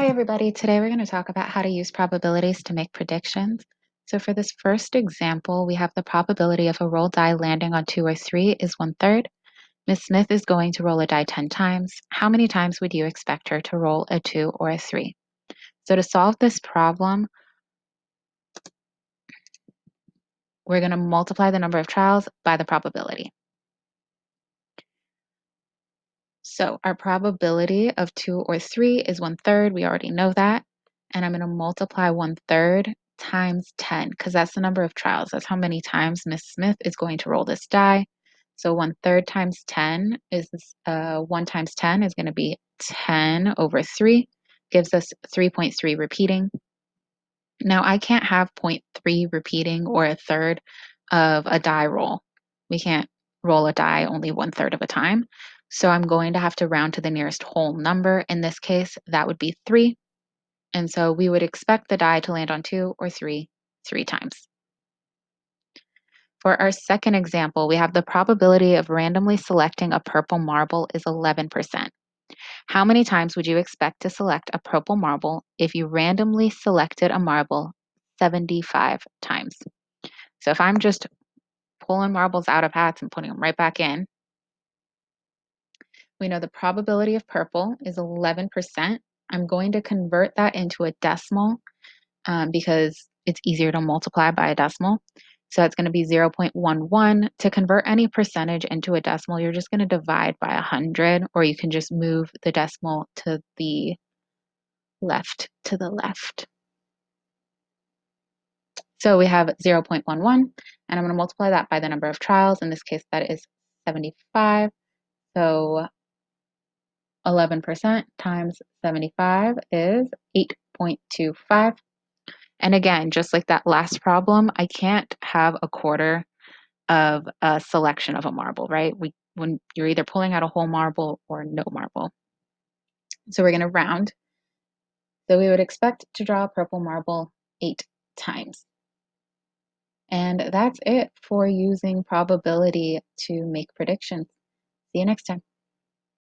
Hi everybody, today we're going to talk about how to use probabilities to make predictions. So for this first example, we have the probability of a roll die landing on 2 or 3 is 1/3. Miss Smith is going to roll a die 10 times. How many times would you expect her to roll a 2 or a 3? So to solve this problem, we're going to multiply the number of trials by the probability. So our probability of 2 or 3 is 1/3. We already know that. And I'm going to multiply 1/3 times 10 because that's the number of trials. That's how many times Miss Smith is going to roll this die. So 1/3 times 10 is 1 times 10 is going to be 10 over 3, gives us 3.3 repeating. Now I can't have 0.3 repeating or a third of a die roll. We can't roll a die only 1/3 of a time. So I'm going to have to round to the nearest whole number. In this case, that would be 3. And so we would expect the die to land on 2 or 3 times. For our second example, we have the probability of randomly selecting a purple marble is 11%. How many times would you expect to select a purple marble if you randomly selected a marble 75 times? So if I'm just pulling marbles out of hats and putting them right back in, we know the probability of purple is 11%. I'm going to convert that into a decimal because it's easier to multiply by a decimal. So it's going to be 0.11. To convert any percentage into a decimal, you're just going to divide by 100, or you can just move the decimal to the left. So we have 0.11, and I'm going to multiply that by the number of trials. In this case, that is 75. So 11% times 75 is 8.25. And again, just like that last problem, I can't have a quarter of a selection of a marble, right? When you're either pulling out a whole marble or no marble. So we're going to round. So we would expect to draw a purple marble 8 times. And that's it for using probability to make predictions. See you next time.